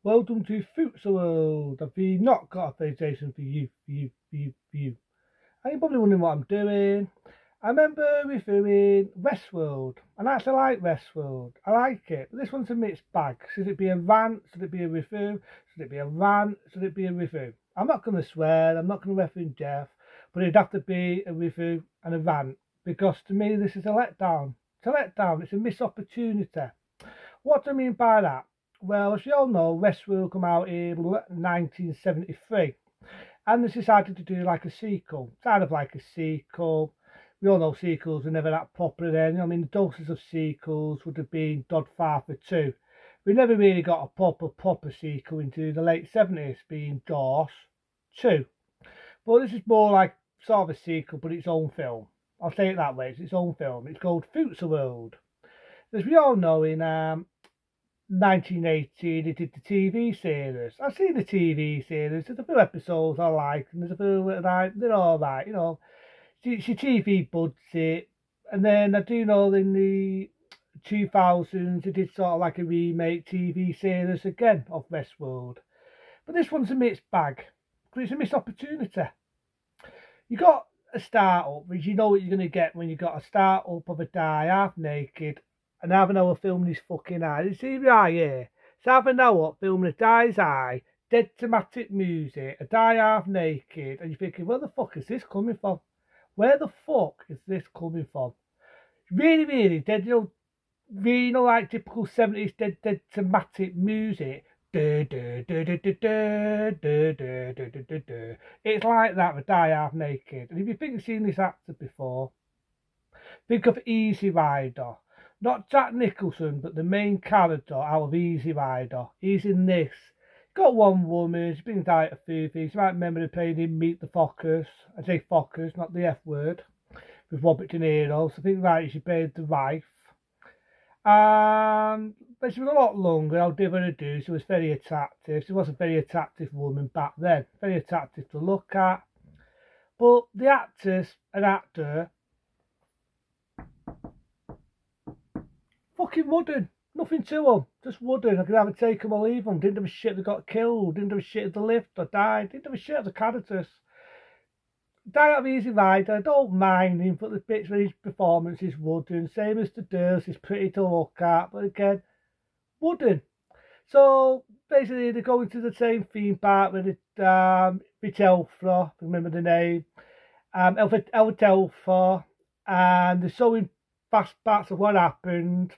Welcome to Futureworld. I've not got a PlayStation for you. And you're probably wondering what I'm doing. I remember reviewing Westworld, and I actually like Westworld. I like it. But this one's a mixed bag. Should it be a rant? Should it be a review? Should it be a rant? Should it be a review? I'm not going to swear. I'm not going to reference Jeff, but it'd have to be a review and a rant because to me this is a letdown. It's a letdown. It's a missed opportunity. What do I mean by that? Well, as you all know, Westworld come out in 1973, and they decided to do like a sequel, kind of like a sequel. We all know sequels are never that popular then. I mean, the doses of sequels would have been Godfather 2. We never really got a proper sequel into the late 70s, being Jaws 2. But this is more like sort of a sequel, but its own film. I'll say it that way. It's its own film. It's called Futureworld. As we all know, in 1980, they did the TV series. I've seen the TV series. There's a few episodes I like, and there's a few that they're all right. You know, she TV buds it. And then I do know in the 2000s, they did sort of like a remake TV series again of Westworld. But this one's a mixed bag, because it's a missed opportunity. You got a start-up, which you know what you're going to get when you got a start-up of a guy half naked and half an hour filming his fucking eye. You see right here? It's half an hour filming a guy's eye, dead dramatic music, a guy half naked, and you're thinking, where the fuck is this coming from? Where the fuck is this coming from? Really dead, really like typical 70s dead dramatic music. It's like that with Die Half Naked. And if you think you've seen this actor before, think of Easy Rider. Not Jack Nicholson, but the main character out of Easy Rider. He's in this. Got one woman, she's been died a few things. You might remember her playing in Meet the Fockers. I say Fockers, not the F word. With Robert De Niro. So I think right, she played the wife. But she was a lot longer, I'll give her a do. She was very attractive. She was a very attractive woman back then. Very attractive to look at. But the actress and actor, fucking wooden. Nothing to them. Just wooden. I could either take them or leave them. Didn't give a shit they got killed. Didn't give a shit if they lived or died. Didn't give a shit of the characters. Die of Easy Rider, I don't mind him, but the bits where his performance is wooden. Same as the Durst, he's pretty to look at, but again, wooden. So basically, they go into the same theme park with it's Elfra, remember the name, Elfa, and they're showing fast parts of what happened.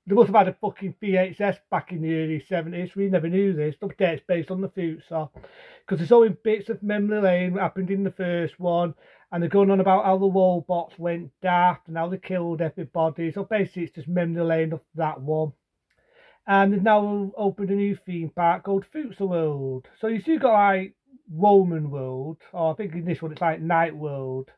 They must have had a fucking VHS back in the early 70s. We never knew this. Don't forget it's based on the future. Because there's only bits of memory lane what happened in the first one. And they're going on about how the robots went daft and how they killed everybody. So basically it's just memory lane of that one. And they've now opened a new theme park called Futureworld. So you still got like Roman World. Or I think in this one it's like Night World.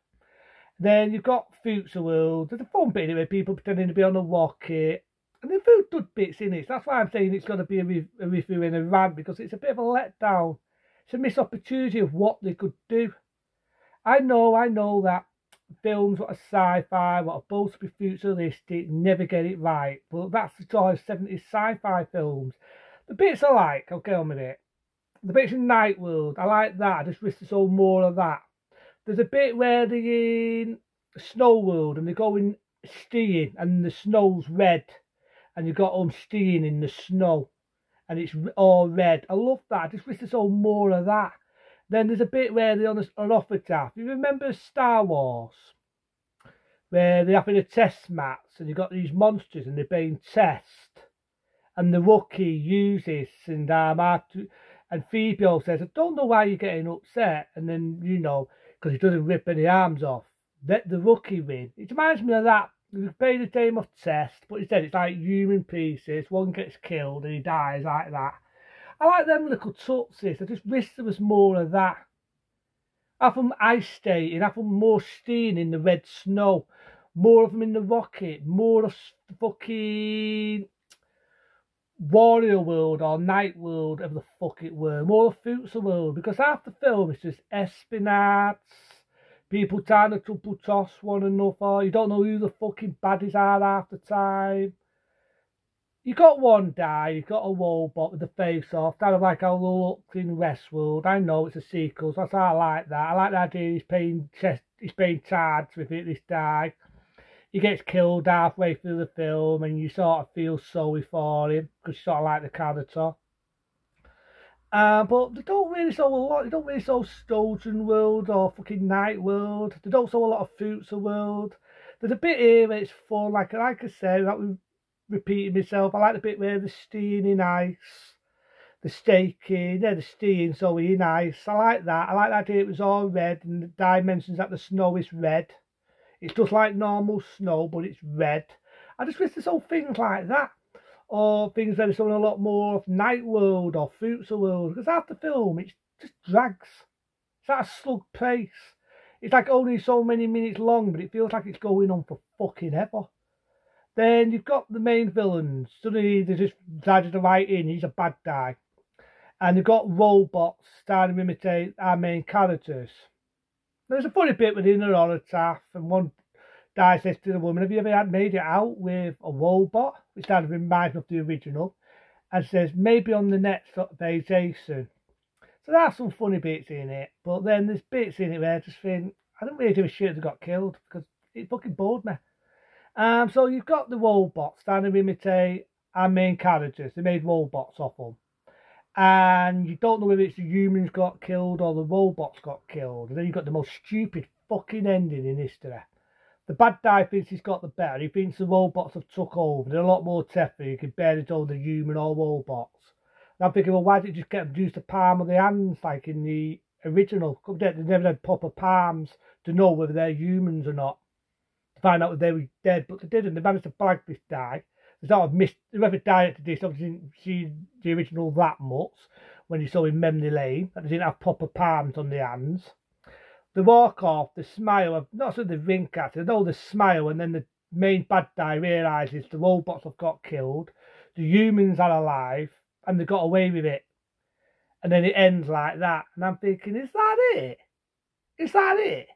Then you've got Futureworld. There's a fun bit anyway, people pretending to be on a rocket. And there's a few good bits in it. That's why I'm saying it's going to be a review and a rant, because it's a bit of a letdown. It's a missed opportunity of what they could do. I know that films what are sci-fi, what are supposed to be futuristic, never get it right. But that's the joy of 70s sci-fi films. The bits I like, I'll get on with it. The bits in Night World, I like that. I just wish they saw more of that. There's a bit where they're in Snow World and they're going skiing and the snow's red. And you've got them skiing in the snow. And it's all red. I love that. I just wish I saw more of that. Then there's a bit where they're on an offertaff. You remember Star Wars? Where they're having a test match. And you've got these monsters and they're being tested. And the rookie uses and Phoebe says, I don't know why you're getting upset. And then, you know, because he doesn't rip any arms off. Let the rookie win. It reminds me of that. We played a game of test, but instead it's like human pieces. One gets killed and he dies like that. I like them little tutsies. I just wish there was more of that. Have them ice skating, have them more skiing in the red snow. More of them in the rocket. More of fucking Warrior World or Night World, whatever the fuck it were. More of Future World, because half the film is just espionage. People trying to triple toss one another. You don't know who the fucking baddies are half the time. You got one guy, you got a robot with the face off, kind of like how they looked in Westworld. I know it's a sequel, so I like that. I like the idea he's playing cards with it, this guy. He gets killed halfway through the film, and you sort of feel sorry for him because you sort of like the character. But they don't really show a lot. They don't really show Stolen World or fucking Night World. They don't show a lot of Futureworld. There's a bit here where it's fun, like I said, that was repeating myself. I like the bit where they're skiing in ice, the staking, the skiing, so in ice. I like that. I like that idea it was all red, and the dimensions that the snow is red. It's just like normal snow, but it's red. I just wish there's all things like that. Or things that are showing a lot more of Night World or Futureworld. Because after the film, it just drags. It's at a slug pace. It's like only so many minutes long, but it feels like it's going on for fucking ever. Then you've got the main villains. Suddenly they just decided to write in, he's a bad guy. And you've got robots starting to imitate our main characters. There's a funny bit within the Holotaph, and one guy says to the woman, have you ever had made it out with a robot? Which kind of reminds me of the original. And says, maybe on the next vacation. So there's some funny bits in it. But then there's bits in it where I just think, I don't really give a shit if they got killed, because it fucking bored me. So you've got the robots starting to imitate our main characters. They made robots of them. And you don't know whether it's the humans got killed or the robots got killed. And then you've got the most stupid fucking ending in history. The bad guy thinks he's got the better. He thinks the robots have took over. They're a lot more tougher. You can barely tell they're human or robots. And I'm thinking, well, why did you just get them to use the palm of the hands like in the original? They never had proper palms to know whether they're humans or not. To find out whether they were dead, but they didn't. They managed to blag this guy. They sort of missed, whoever directed this obviously didn't see the original that much when you saw in Memory Lane. That they didn't have proper palms on the hands. The walk off, the smile, not so the wink at it, no, the smile, and then the main bad guy realises the robots have got killed, the humans are alive, and they got away with it. And then it ends like that. And I'm thinking, is that it? Is that it?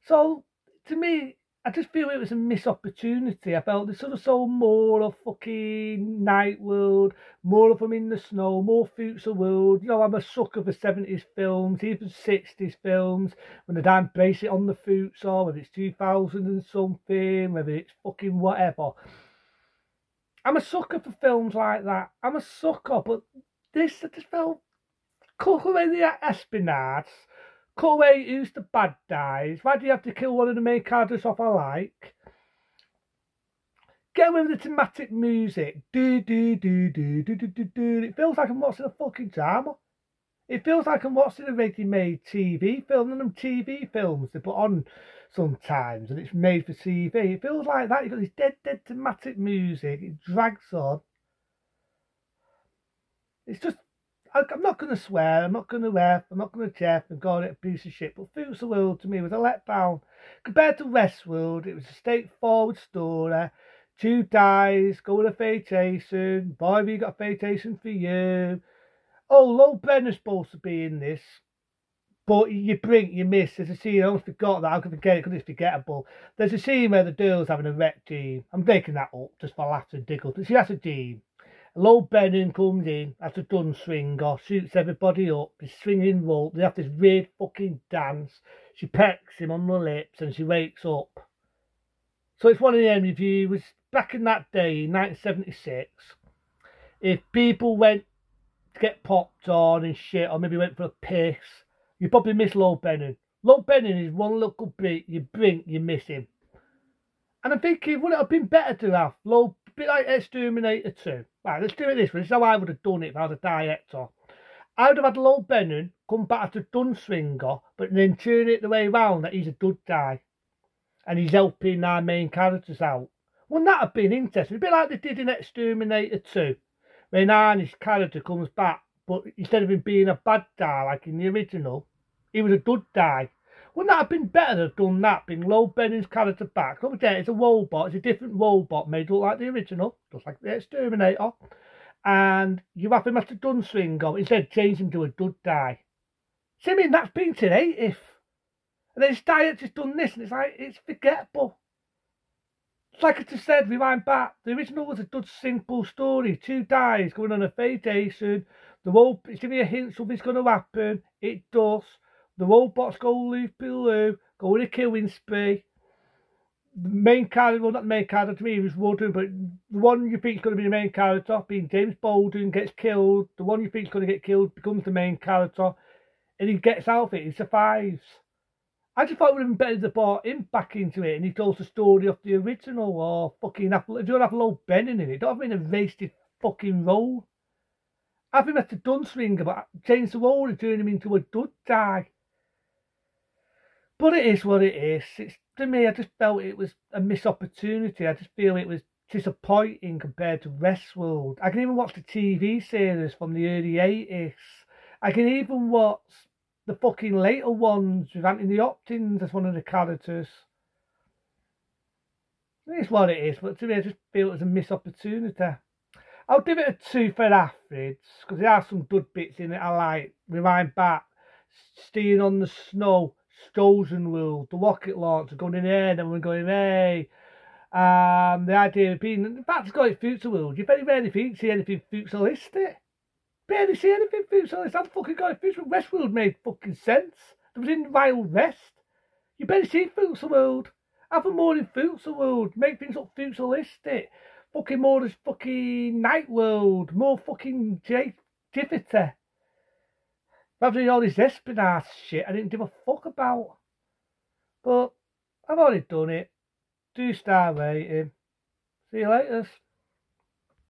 So, to me, I just feel it was a missed opportunity. I felt they should have sold more of fucking Night World, more of them in the snow, more Futureworld. You know, I'm a sucker for 70s films, even 60s films, when they don't base it on the future, whether it's 2000 and something, whether it's fucking whatever. I'm a sucker for films like that. I'm a sucker, but this, I just felt, cut away the espionage. Cut away who's the bad guys. Why do you have to kill one of the main characters off I like? Get away with the thematic music. Do do do do do do do do. It feels like I'm watching a fucking drama. It feels like I'm watching a ready-made TV film. And them TV films they put on sometimes, and it's made for TV. It feels like that. You've got this dead thematic music. It drags on. It's just. I'm not going to swear, I'm not going to F, I'm not going to Jeff and call it a piece of shit, but Futureworld to me was a letdown. Compared to Westworld, it was a straightforward story. Two guys, go on a vacation, boy, we got a vacation for you. Oh, Lowell Brenner's supposed to be in this, but you miss. There's a scene, I almost forgot that, I can forget it because it's forgettable. There's a scene where the girl's having a wreck dream. I'm making that up just for laughter and giggles, but she has a dream. Lowell Brennan comes in as a gun swinger, shoots everybody up, he's swinging rope, they have this weird fucking dance, she pecks him on the lips and she wakes up. So it's one of the reviews, back in that day, in 1976, if people went to get popped on and shit, or maybe went for a piss, you probably miss Lowell Brennan. Lowell Brennan is one little bit, you blink, you miss him. And I'm thinking, would it have been better to have Lowell, a bit like Exterminator 2? Right, let's do it this way. This is how I would have done it if I was a director. I would have had Lowell Brennan come back as a gun swinger, but then turn it the way round that he's a good guy. And he's helping our main characters out. Wouldn't that have been interesting? A bit like they did in Exterminator 2. When Arnie's character comes back, but instead of him being a bad guy like in the original, he was a good guy. Wouldn't that have been better to have done that, being Lowell Brennan's character back? Look at it, it's a robot, it's a different robot made to look like the original, just like the Exterminator. And you have him as a gun swinger, instead change him to a good guy. See, I mean, that's been creative. And then his director's done this, and it's like, it's forgettable. Like I just said, rewind back. The original was a good, simple story. Two guys going on a vacation. It's giving you a hint something's going to happen. It does. The robots go loop-de-loo, go on a killing spree. The main character, well, not the main character to me, he was Wooden, but the one you think is going to be the main character, being James Bolden, gets killed. The one you think is going to get killed becomes the main character, and he gets out of it, he survives. I just thought it would have been better to brought him back into it and he tells the story of the original, or fucking Apple. If you don't have Low Benning in it, don't have him in a wasted fucking role. Have him as a Dunswinger, but change the role and turn him into a dud guy. But it is what it is. It's, to me, I just felt it was a missed opportunity. I just feel it was disappointing compared to Westworld. I can even watch the TV series from the early 80s. I can even watch the fucking later ones with Anthony Hopkins as one of the characters. It is what it is, but to me, I just feel it was a missed opportunity. I'll give it a 2 for average, because there are some good bits in it I like. Rewind back, skiing on the snow, Stozen World, the rocket launcher going in there, and then we're going, hey. The idea of being, in fact, it's got it Futureworld. You very rarely see anything futuristic. Barely see anything Futureworld. I'm fucking going Futureworld. Westworld made fucking sense. It was in the Wild West. You barely see Futureworld. Have more in Futureworld. Make things look futuristic. Fucking more as fucking Night World. More fucking activity. Rather than all this espionage shit I didn't give a fuck about. But I've already done it. 2-star rating. See you later.